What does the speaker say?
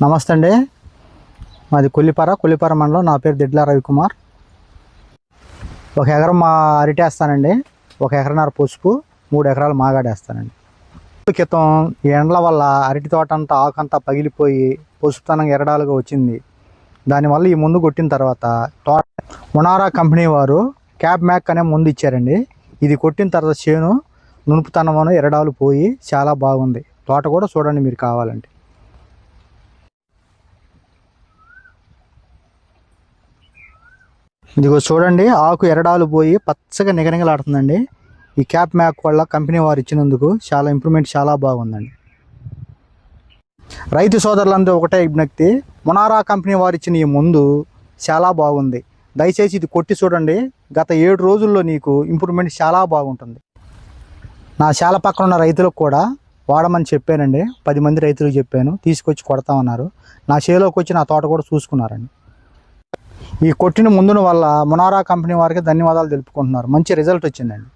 నమస్తే అండి. మాది కొల్లిపార మండలం. నా పేరు దిడ్ల రవికుమార్. 1 ఎకరం మా అరటి వేస్తానండి. 1 ఎకరన్నర పసుపు, 3 ఎకరాలు మాగాడేస్తానండి. క్రితం ఈ ఎండల వల్ల అరటి తోట అంతా ఆకంతా పగిలిపోయి పసుపుతనం ఎరడాలుగా వచ్చింది. దానివల్ల ఈ మందు కొట్టిన తర్వాత తోట మొనారా కంపెనీ వారు క్యాబ్ మ్యాక్ అనే మందు ఇచ్చారండి. ఇది కొట్టిన తర్వాత చేను నునుపుతనమును ఎరడాలు పోయి చాలా బాగుంది. తోట కూడా చూడండి మీరు కావాలంటే. ఇదిగో చూడండి, ఆకు ఎరడాలు పోయి పచ్చగా నిగనిగలాడుతుందండి. ఈ క్యాప్ మ్యాక్ వల్ల కంపెనీ వారు ఇచ్చినందుకు చాలా ఇంప్రూవ్మెంట్, చాలా బాగుందండి. రైతు సోదరులందరూ ఒకటే విజ్ఞప్తి, మొనారా కంపెనీ వారు ఇచ్చిన ఈ మందు చాలా బాగుంది. దయచేసి ఇది కొట్టి చూడండి. గత 7 రోజుల్లో నీకు ఇంప్రూవ్మెంట్ చాలా బాగుంటుంది. నా శాల పక్కన ఉన్న రైతులకు కూడా వాడమని చెప్పానండి. 10 మంది రైతులకు చెప్పాను, తీసుకొచ్చి కొడతామన్నారు. నా చేలోకి వచ్చి నా తోట కూడా చూసుకున్నారండి. ఈ కొట్టిన మందుల వల్ల మొనారా కంపెనీ వారికి ధన్యవాదాలు తెలుపుకుంటున్నారు. మంచి రిజల్ట్ వచ్చిందండి.